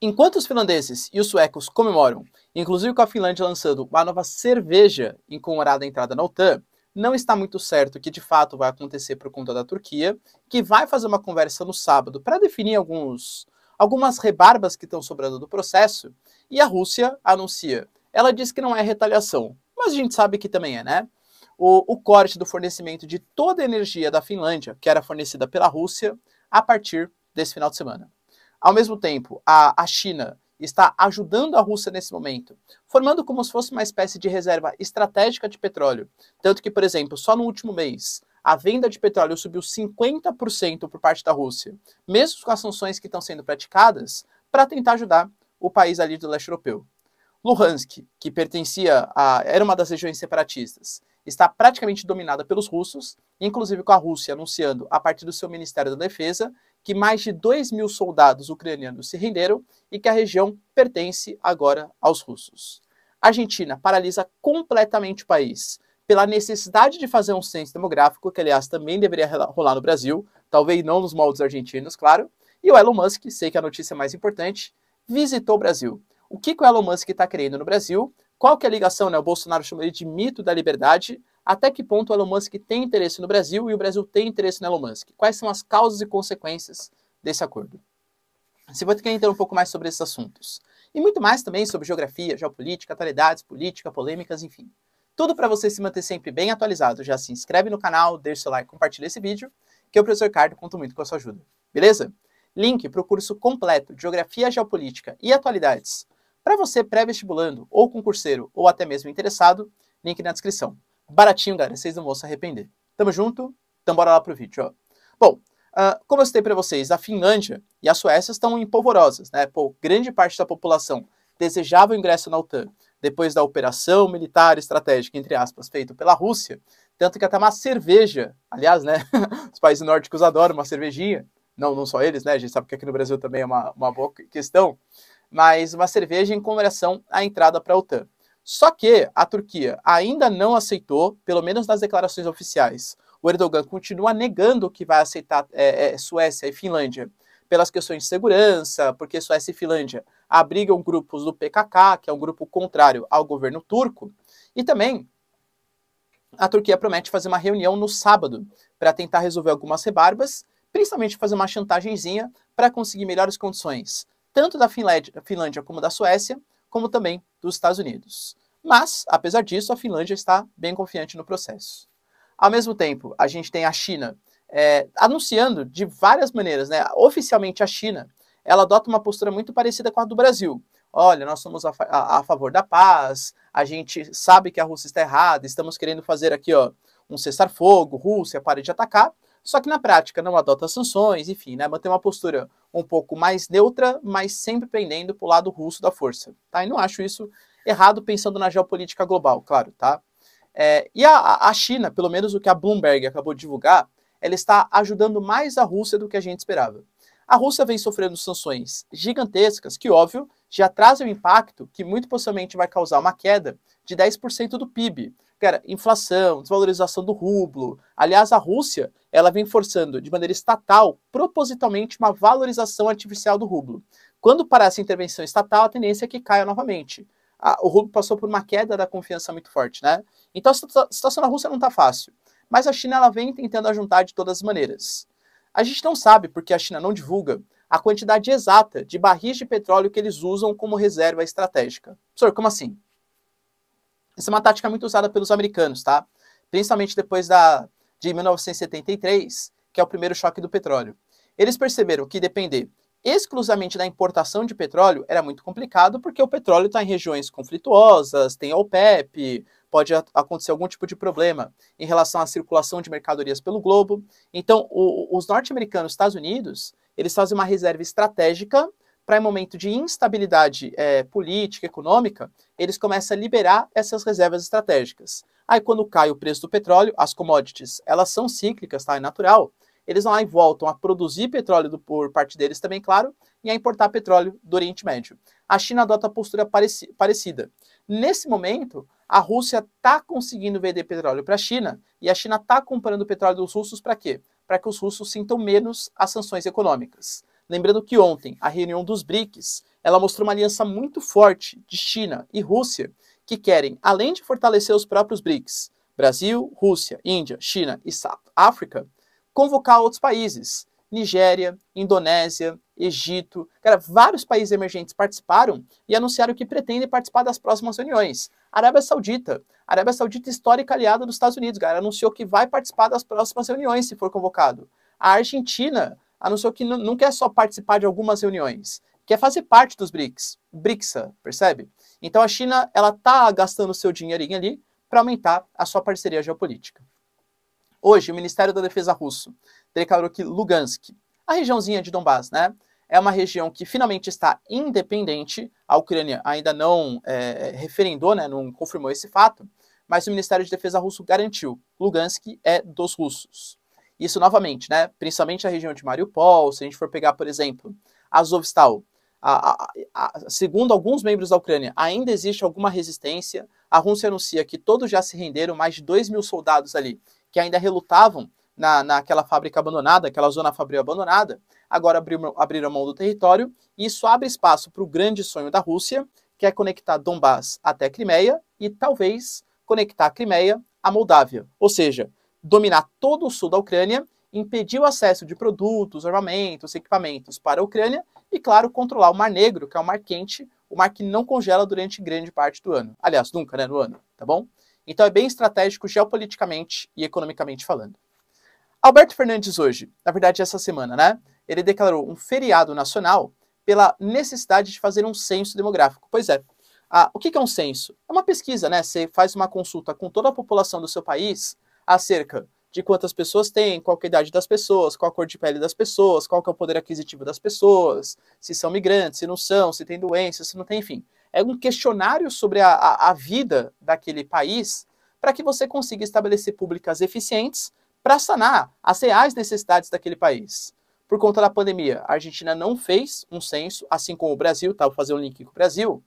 Enquanto os finlandeses e os suecos comemoram, inclusive com a Finlândia lançando uma nova cerveja em comemorar a entrada na OTAN, não está muito certo o que de fato vai acontecer por conta da Turquia, que vai fazer uma conversa no sábado para definir algumas rebarbas que estão sobrando do processo, e a Rússia anuncia. Ela diz que não é retaliação, mas a gente sabe que também é, né? O corte do fornecimento de toda a energia da Finlândia, que era fornecida pela Rússia, a partir desse final de semana. Ao mesmo tempo, a China está ajudando a Rússia nesse momento, formando como se fosse uma espécie de reserva estratégica de petróleo. Tanto que, por exemplo, só no último mês, a venda de petróleo subiu 50% por parte da Rússia, mesmo com as sanções que estão sendo praticadas, para tentar ajudar o país ali do leste europeu. Luhansk, que era uma das regiões separatistas, está praticamente dominada pelos russos, inclusive com a Rússia anunciando, a partir do seu Ministério da Defesa, que mais de 2.000 soldados ucranianos se renderam e que a região pertence agora aos russos. A Argentina paralisa completamente o país pela necessidade de fazer um censo demográfico, que aliás também deveria rolar no Brasil, talvez não nos moldes argentinos, claro, e o Elon Musk, sei que é a notícia mais importante, visitou o Brasil. O que o Elon Musk está querendo no Brasil? Qual que é a ligação, né? O Bolsonaro chama ele de mito da liberdade. Até que ponto o Elon Musk tem interesse no Brasil e o Brasil tem interesse no Elon Musk? Quais são as causas e consequências desse acordo? Você vai ter que entender um pouco mais sobre esses assuntos. E muito mais também sobre geografia, geopolítica, atualidades, política, polêmicas, enfim. Tudo para você se manter sempre bem atualizado. Já se inscreve no canal, deixa seu like, compartilha esse vídeo, que eu, professor Ricardo, conto muito com a sua ajuda. Beleza? Link para o curso completo de Geografia, Geopolítica e Atualidades para você pré-vestibulando, ou concurseiro, ou até mesmo interessado, link na descrição. Baratinho, galera, vocês não vão se arrepender. Tamo junto? Então bora lá pro vídeo, ó. Bom, como eu citei para vocês, a Finlândia e a Suécia estão empolvorosas, né? Pô, grande parte da população desejava o ingresso na OTAN depois da operação militar estratégica, entre aspas, feita pela Rússia, tanto que até uma cerveja, aliás, né? Os países nórdicos adoram uma cervejinha, não só eles, né? A gente sabe que aqui no Brasil também é uma boa questão, mas uma cerveja em comemoração à entrada para a OTAN. Só que a Turquia ainda não aceitou, pelo menos nas declarações oficiais. O Erdogan continua negando que vai aceitar Suécia e Finlândia pelas questões de segurança, porque Suécia e Finlândia abrigam grupos do PKK, que é um grupo contrário ao governo turco, e também a Turquia promete fazer uma reunião no sábado para tentar resolver algumas rebarbas, principalmente fazer uma chantagemzinha para conseguir melhores condições, tanto da Finlândia como da Suécia, como também dos Estados Unidos. Mas, apesar disso, a Finlândia está bem confiante no processo. Ao mesmo tempo, a gente tem a China anunciando de várias maneiras, né? Oficialmente a China, ela adota uma postura muito parecida com a do Brasil. Olha, nós somos a favor da paz, a gente sabe que a Rússia está errada, estamos querendo fazer aqui, ó, um cessar-fogo, Rússia, pare de atacar, só que na prática não adota sanções, enfim, né, mantém uma postura um pouco mais neutra, mas sempre pendendo para o lado russo da força, tá? E não acho isso errado pensando na geopolítica global, claro, tá? E a China, pelo menos o que a Bloomberg acabou de divulgar, ela está ajudando mais a Rússia do que a gente esperava. A Rússia vem sofrendo sanções gigantescas que, óbvio, já trazem um impacto que muito possivelmente vai causar uma queda de 10% do PIB. Cara, inflação, desvalorização do rublo. Aliás, a Rússia, ela vem forçando de maneira estatal, propositalmente, uma valorização artificial do rublo. Quando parar essa intervenção estatal, a tendência é que caia novamente. O rublo passou por uma queda da confiança muito forte, né? Então a situação na Rússia não está fácil. Mas a China, ela vem tentando ajuntar de todas as maneiras. A gente não sabe, porque a China não divulga, a quantidade exata de barris de petróleo que eles usam como reserva estratégica. Professor, como assim? Essa é uma tática muito usada pelos americanos, tá? Principalmente depois de 1973, que é o primeiro choque do petróleo. Eles perceberam que depender exclusivamente da importação de petróleo era muito complicado, porque o petróleo está em regiões conflituosas, tem a OPEP, pode acontecer algum tipo de problema em relação à circulação de mercadorias pelo globo. Então, os norte-americanos, Estados Unidos, eles fazem uma reserva estratégica para, em momento de instabilidade política, econômica, eles começam a liberar essas reservas estratégicas. Aí, quando cai o preço do petróleo, as commodities, elas são cíclicas, tá? É natural. Eles vão lá e voltam a produzir petróleo por parte deles também, claro, e a importar petróleo do Oriente Médio. A China adota a postura parecida. Nesse momento, a Rússia está conseguindo vender petróleo para a China e a China está comprando o petróleo dos russos para quê? Para que os russos sintam menos as sanções econômicas. Lembrando que ontem, a reunião dos BRICS, ela mostrou uma aliança muito forte de China e Rússia, que querem, além de fortalecer os próprios BRICS, Brasil, Rússia, Índia, China e South África, convocar outros países, Nigéria, Indonésia, Egito, cara, vários países emergentes participaram e anunciaram que pretendem participar das próximas reuniões. Arábia Saudita histórica aliada dos Estados Unidos, cara, anunciou que vai participar das próximas reuniões se for convocado. A Argentina anunciou que não quer só participar de algumas reuniões, quer fazer parte dos BRICS, BRICSA, percebe? Então a China, ela tá gastando seu dinheirinho ali para aumentar a sua parceria geopolítica. Hoje, o Ministério da Defesa russo declarou que Lugansk, a regiãozinha de Donbás, né, é uma região que finalmente está independente. A Ucrânia ainda não referendou, né, não confirmou esse fato, mas o Ministério de Defesa russo garantiu: Lugansk é dos russos. Isso novamente, né, principalmente a região de Mariupol. Se a gente for pegar, por exemplo, Azovstal, segundo alguns membros da Ucrânia, ainda existe alguma resistência. A Rússia anuncia que todos já se renderam, mais de 2.000 soldados ali, que ainda relutavam naquela fábrica abandonada, aquela zona fabril abandonada, agora abriram mão do território, e isso abre espaço para o grande sonho da Rússia, que é conectar Donbás até Crimeia e talvez conectar a Crimeia à Moldávia, ou seja, dominar todo o sul da Ucrânia, impedir o acesso de produtos, armamentos, equipamentos para a Ucrânia e, claro, controlar o Mar Negro, que é o mar quente, o mar que não congela durante grande parte do ano. Aliás, nunca, né, no ano, tá bom? Então é bem estratégico geopoliticamente e economicamente falando. Alberto Fernandes hoje, na verdade essa semana, né, ele declarou um feriado nacional pela necessidade de fazer um censo demográfico. Pois é, o que é um censo? É uma pesquisa, né? Você faz uma consulta com toda a população do seu país acerca de quantas pessoas tem, qual é a idade das pessoas, qual a cor de pele das pessoas, qual é o poder aquisitivo das pessoas, se são migrantes, se não são, se tem doença, se não tem, enfim. É um questionário sobre a vida daquele país para que você consiga estabelecer públicas eficientes para sanar as reais necessidades daquele país. Por conta da pandemia, a Argentina não fez um censo, assim como o Brasil, tá? Vou fazer um link com o Brasil,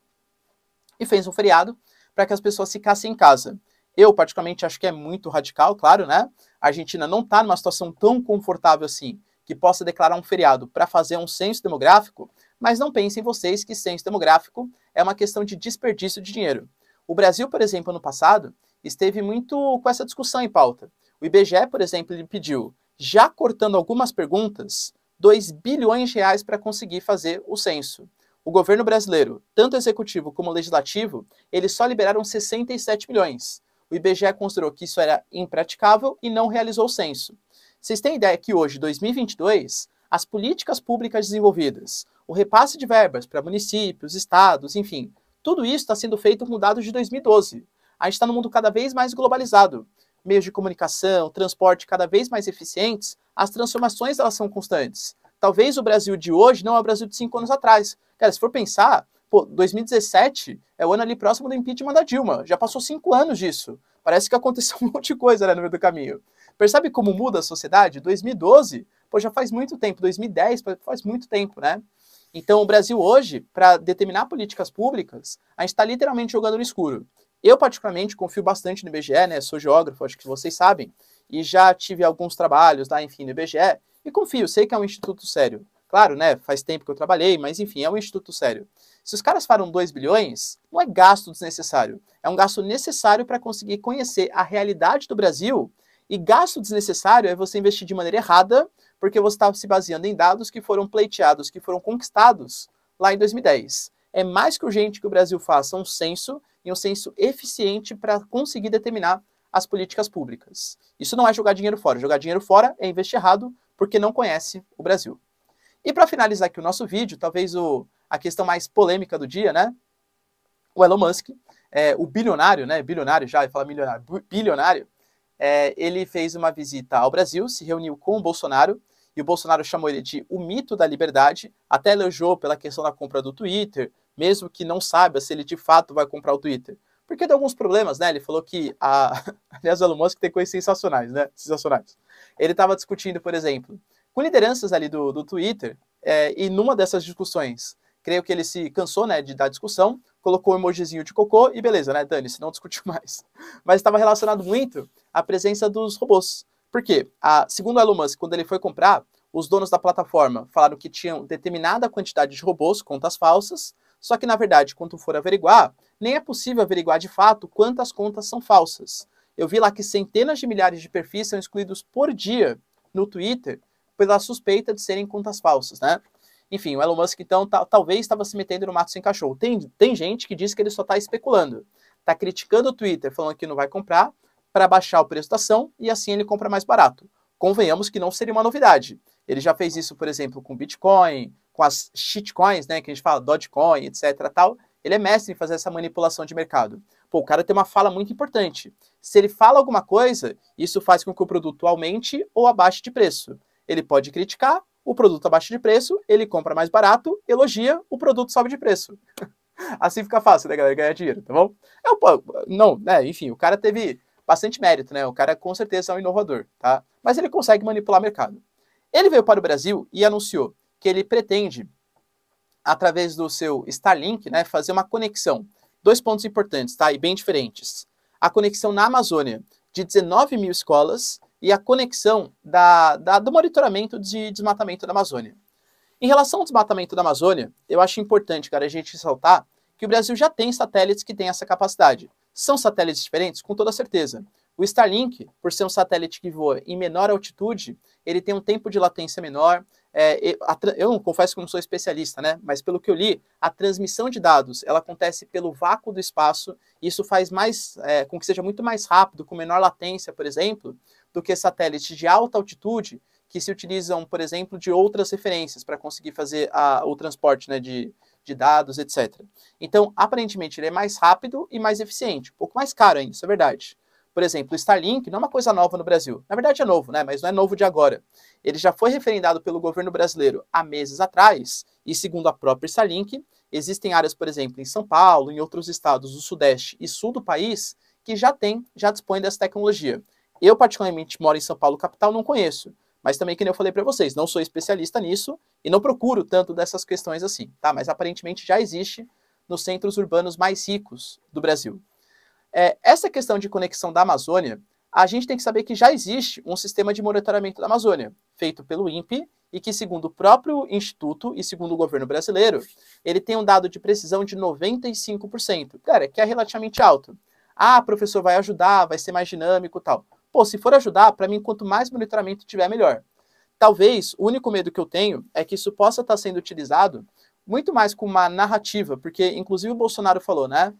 e fez um feriado para que as pessoas ficassem em casa. Eu, particularmente, acho que é muito radical, claro, né? A Argentina não está numa situação tão confortável assim, que possa declarar um feriado para fazer um censo demográfico, mas não pensem vocês que censo demográfico é uma questão de desperdício de dinheiro. O Brasil, por exemplo, ano passado, esteve muito com essa discussão em pauta. O IBGE, por exemplo, ele pediu, já cortando algumas perguntas, 2 bilhões de reais para conseguir fazer o censo. O governo brasileiro, tanto executivo como legislativo, eles só liberaram 67 milhões. O IBGE considerou que isso era impraticável e não realizou o censo. Vocês têm ideia que hoje, 2022, as políticas públicas desenvolvidas, o repasse de verbas para municípios, estados, enfim, tudo isso está sendo feito com dados de 2012. A gente está num mundo cada vez mais globalizado. Meios de comunicação, transporte cada vez mais eficientes, as transformações elas são constantes. Talvez o Brasil de hoje não é o Brasil de 5 anos atrás. Cara, se for pensar, 2017 é o ano ali próximo do impeachment da Dilma. Já passou 5 anos disso. Parece que aconteceu um monte de coisa, né, no meio do caminho. Percebe como muda a sociedade? 2012, já faz muito tempo. 2010 faz muito tempo, né? Então o Brasil hoje, para determinar políticas públicas, a gente está literalmente jogando no escuro. Eu, particularmente, confio bastante no IBGE, né? Sou geógrafo, acho que vocês sabem, e já tive alguns trabalhos lá, enfim, no IBGE, e confio, sei que é um instituto sério. Claro, né? Faz tempo que eu trabalhei, mas enfim, é um instituto sério. Se os caras falam 2 bilhões, não é gasto desnecessário. É um gasto necessário para conseguir conhecer a realidade do Brasil, e gasto desnecessário é você investir de maneira errada, porque você está se baseando em dados que foram pleiteados, que foram conquistados lá em 2010. É mais que urgente que o Brasil faça um censo, e um censo eficiente para conseguir determinar as políticas públicas. Isso não é jogar dinheiro fora. Jogar dinheiro fora é investir errado porque não conhece o Brasil. E para finalizar aqui o nosso vídeo, talvez a questão mais polêmica do dia, né? O Elon Musk, o bilionário, né? Bilionário já, ia falar milionário, bilionário, ele fez uma visita ao Brasil, se reuniu com o Bolsonaro, e o Bolsonaro chamou ele de o mito da liberdade, até elogiou pela questão da compra do Twitter, mesmo que não saiba se ele de fato vai comprar o Twitter. Porque tem alguns problemas, né? Ele falou que aliás, o Elon Musk tem coisas sensacionais, né? Sensacionais. Ele estava discutindo, por exemplo, com lideranças ali do Twitter, e numa dessas discussões, creio que ele se cansou, né, de dar discussão, colocou um emojizinho de cocô e beleza, né, dane-se, não discutiu mais. Mas estava relacionado muito à presença dos robôs. Por quê? Segundo o Elon Musk, quando ele foi comprar, os donos da plataforma falaram que tinham determinada quantidade de robôs, contas falsas, só que, na verdade, quando for averiguar, nem é possível averiguar de fato quantas contas são falsas. Eu vi lá que centenas de milhares de perfis são excluídos por dia no Twitter pela suspeita de serem contas falsas, né? Enfim, o Elon Musk, então, talvez estava se metendo no mato sem cachorro. Tem gente que diz que ele só está especulando. Está criticando o Twitter, falando que não vai comprar, para baixar o preço da ação e assim ele compra mais barato. Convenhamos que não seria uma novidade. Ele já fez isso, por exemplo, com Bitcoin, com as shitcoins, né, que a gente fala, Dogecoin, etc, tal. Ele é mestre em fazer essa manipulação de mercado. Pô, o cara tem uma fala muito importante. Se ele fala alguma coisa, isso faz com que o produto aumente ou abaixe de preço. Ele pode criticar, o produto abaixa de preço, ele compra mais barato, elogia, o produto sobe de preço. Assim fica fácil, né, galera, ganhar dinheiro, tá bom? Não, né, enfim, o cara teve bastante mérito, né? O cara com certeza é um inovador, tá? Mas ele consegue manipular o mercado. Ele veio para o Brasil e anunciou que ele pretende, através do seu Starlink, né, fazer uma conexão. 2 pontos importantes, tá? E bem diferentes. A conexão na Amazônia de 19 mil escolas e a conexão do monitoramento de desmatamento da Amazônia. Em relação ao desmatamento da Amazônia, eu acho importante, cara, a gente ressaltar que o Brasil já tem satélites que têm essa capacidade. São satélites diferentes? Com toda certeza. O Starlink, por ser um satélite que voa em menor altitude, ele tem um tempo de latência menor. Eu não confesso que eu não sou especialista, né? Mas pelo que eu li, a transmissão de dados ela acontece pelo vácuo do espaço. E isso faz com que seja muito mais rápido, com menor latência, por exemplo, do que satélites de alta altitude que se utilizam, por exemplo, de outras referências para conseguir fazer o transporte, né, de dados, etc. Então, aparentemente, ele é mais rápido e mais eficiente. Um pouco mais caro ainda, isso é verdade. Por exemplo, o Starlink não é uma coisa nova no Brasil. Na verdade é novo, né? Mas não é novo de agora. Ele já foi referendado pelo governo brasileiro há meses atrás, e segundo a própria Starlink, existem áreas, por exemplo, em São Paulo, em outros estados do Sudeste e Sul do país, que já dispõem dessa tecnologia. Eu, particularmente, moro em São Paulo, capital, não conheço. Mas também, como eu falei para vocês, não sou especialista nisso e não procuro tanto dessas questões assim, tá? Mas aparentemente já existe nos centros urbanos mais ricos do Brasil. Essa questão de conexão da Amazônia, a gente tem que saber que já existe um sistema de monitoramento da Amazônia, feito pelo INPE, e que, segundo o próprio Instituto e segundo o governo brasileiro, ele tem um dado de precisão de 95%. Cara, que é relativamente alto. Ah, professor, vai ajudar, vai ser mais dinâmico e tal. Pô, se for ajudar, para mim, quanto mais monitoramento tiver, melhor. Talvez, o único medo que eu tenho é que isso possa estar sendo utilizado muito mais como uma narrativa, porque, inclusive, o Bolsonaro falou, né?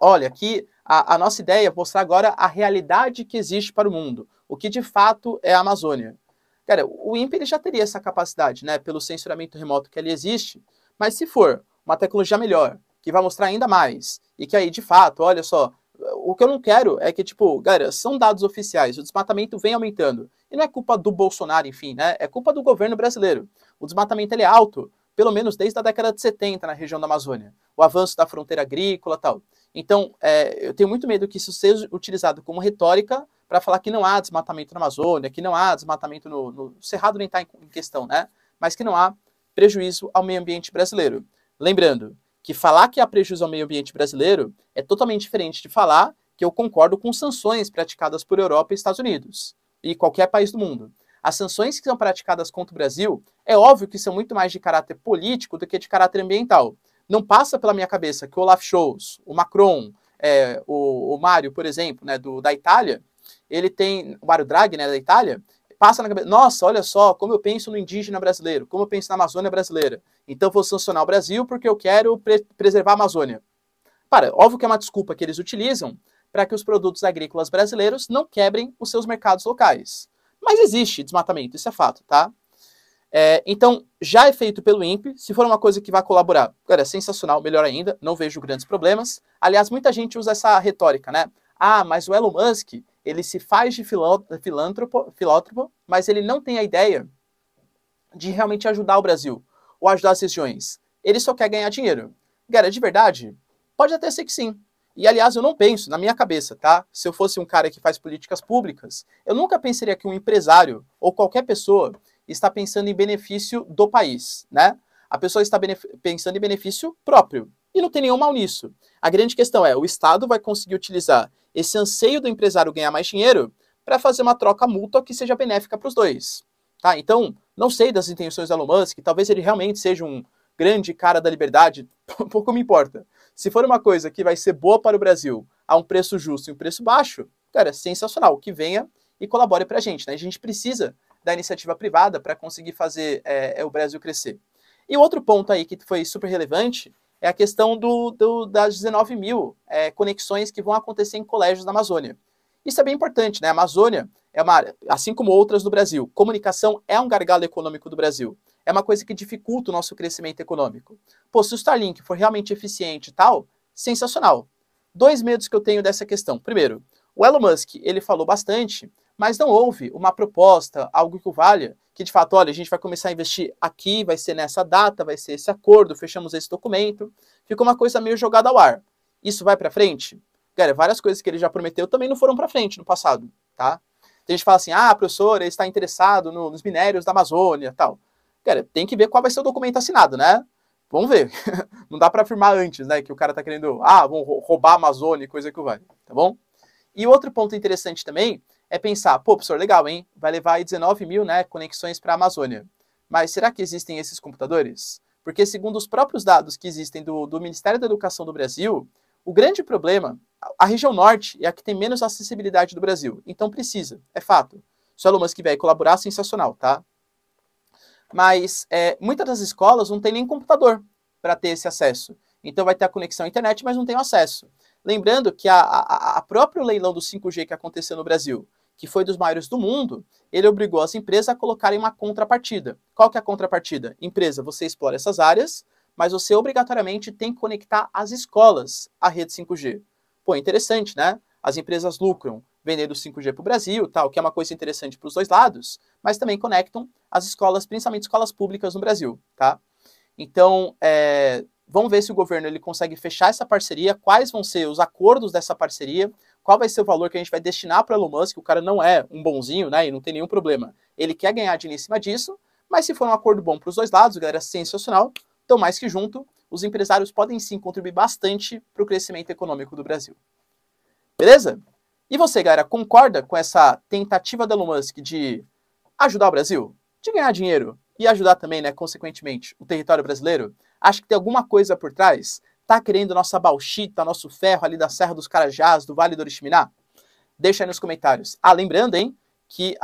Olha, aqui a nossa ideia é mostrar agora a realidade que existe para o mundo, o que de fato é a Amazônia. Cara, o INPE ele já teria essa capacidade, né, pelo censuramento remoto que ali existe, mas se for uma tecnologia melhor, que vai mostrar ainda mais, e que aí, de fato, olha só, o que eu não quero é que, tipo, galera, são dados oficiais, o desmatamento vem aumentando, e não é culpa do Bolsonaro, enfim, né, é culpa do governo brasileiro. O desmatamento ele é alto, pelo menos desde a década de 70 na região da Amazônia, o avanço da fronteira agrícola e tal. Então, eu tenho muito medo que isso seja utilizado como retórica para falar que não há desmatamento na Amazônia, que não há desmatamento no Cerrado nem está em questão, né? Mas que não há prejuízo ao meio ambiente brasileiro. Lembrando que falar que há prejuízo ao meio ambiente brasileiro é totalmente diferente de falar que eu concordo com sanções praticadas por Europa e Estados Unidos e qualquer país do mundo. As sanções que são praticadas contra o Brasil, é óbvio que são muito mais de caráter político do que de caráter ambiental. Não passa pela minha cabeça que o Olaf Scholz, o Macron, o Mário, por exemplo, né, da Itália, ele tem, o Mário Draghi, né, da Itália, passa na cabeça, nossa, olha só, como eu penso no indígena brasileiro, como eu penso na Amazônia brasileira. Então vou sancionar o Brasil porque eu quero preservar a Amazônia. Óbvio que é uma desculpa que eles utilizam para que os produtos agrícolas brasileiros não quebrem os seus mercados locais. Mas existe desmatamento, isso é fato, tá? Então, já é feito pelo INPE, se for uma coisa que vai colaborar, cara, é sensacional, melhor ainda, não vejo grandes problemas. Aliás, muita gente usa essa retórica, né? Ah, mas o Elon Musk, ele se faz de filântropo, mas ele não tem a ideia de realmente ajudar o Brasil, ou ajudar as regiões. Ele só quer ganhar dinheiro. Cara, de verdade, pode até ser que sim. E, aliás, eu não penso, na minha cabeça, tá? Se eu fosse um cara que faz políticas públicas, eu nunca pensaria que um empresário ou qualquer pessoa está pensando em benefício do país, né? A pessoa está pensando em benefício próprio. E não tem nenhum mal nisso. A grande questão é, o Estado vai conseguir utilizar esse anseio do empresário ganhar mais dinheiro para fazer uma troca mútua que seja benéfica para os dois. Tá? Então, Não sei das intenções do Elon Musk, talvez ele realmente seja um grande cara da liberdade, pouco me importa. Se for uma coisa que vai ser boa para o Brasil, a um preço justo e um preço baixo, cara, sensacional, que venha e colabore para a gente, né? A gente precisa da iniciativa privada para conseguir fazer o Brasil crescer. E outro ponto aí que foi super relevante é a questão das 19 mil conexões que vão acontecer em colégios da Amazônia. Isso é bem importante, né? A Amazônia é uma área, assim como outras do Brasil, comunicação é um gargalo econômico do Brasil. É uma coisa que dificulta o nosso crescimento econômico. Pô, se o Starlink for realmente eficiente e tal, sensacional. Dois medos que eu tenho dessa questão. Primeiro, o Elon Musk, ele falou bastante, mas não houve uma proposta, algo que o valha, que de fato, olha, a gente vai começar a investir aqui, vai ser nessa data, vai ser esse acordo, fechamos esse documento. Ficou uma coisa meio jogada ao ar. Isso vai para frente? Cara, várias coisas que ele já prometeu também não foram para frente no passado, tá? Tem gente que fala assim, professor, ele está interessado nos minérios da Amazônia e tal. Cara, tem que ver qual vai ser o documento assinado, né? Vamos ver. Não dá para afirmar antes, né, que o cara tá querendo, vão roubar a Amazônia e coisa que vai, tá bom? E outro ponto interessante também é pensar, pô, professor, legal, hein? Vai levar aí 19 mil, né, conexões para a Amazônia. Mas será que existem esses computadores? Porque segundo os próprios dados que existem do Ministério da Educação do Brasil, o grande problema, a região norte é a que tem menos acessibilidade do Brasil. Então precisa, é fato. Se o Elon Musk vier colaborar, sensacional, tá? Mas muitas das escolas não tem nem computador para ter esse acesso. Então vai ter a conexão à internet, mas não tem o acesso. Lembrando que a próprio leilão do 5G que aconteceu no Brasil, que foi dos maiores do mundo, ele obrigou as empresas a colocarem uma contrapartida. Qual que é a contrapartida? Empresa, você explora essas áreas, mas você obrigatoriamente tem que conectar as escolas à rede 5G. Pô, interessante, né? As empresas lucram vendendo 5G para o Brasil, tal, que é uma coisa interessante para os dois lados, mas também conectam as escolas, principalmente escolas públicas no Brasil, tá? Então, vamos ver se o governo ele consegue fechar essa parceria, quais vão ser os acordos dessa parceria, qual vai ser o valor que a gente vai destinar para o Elon Musk. O cara não é um bonzinho, né, e não tem nenhum problema. Ele quer ganhar dinheiro em cima disso, mas se for um acordo bom para os dois lados, galera, sensacional. Então, mais que junto, os empresários podem sim contribuir bastante para o crescimento econômico do Brasil. Beleza? E você, galera, concorda com essa tentativa da Elon Musk de ajudar o Brasil? De ganhar dinheiro e ajudar também, né, consequentemente, o território brasileiro? Acha que tem alguma coisa por trás? Tá querendo nossa bauxita, nosso ferro ali da Serra dos Carajás, do Vale do Oriximiná? Deixa aí nos comentários. Lembrando, hein, que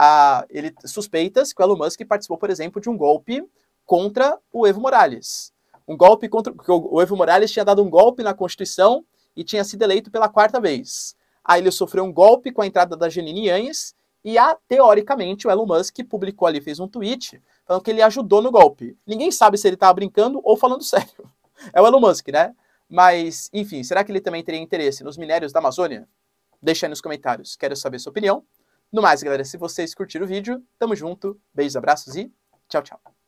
ele suspeitas que o Elon Musk participou, por exemplo, de um golpe contra o Evo Morales. Um golpe contra... O Evo Morales tinha dado um golpe na Constituição e tinha sido eleito pela 4ª vez. Aí ele sofreu um golpe com a entrada da Jeanine Áñez e, teoricamente, o Elon Musk publicou ali, fez um tweet, falando que ele ajudou no golpe. Ninguém sabe se ele estava brincando ou falando sério. É o Elon Musk, né? Mas, enfim, será que ele também teria interesse nos minérios da Amazônia? Deixa aí nos comentários, quero saber sua opinião. No mais, galera, se vocês curtiram o vídeo, tamo junto, beijos, abraços e tchau, tchau.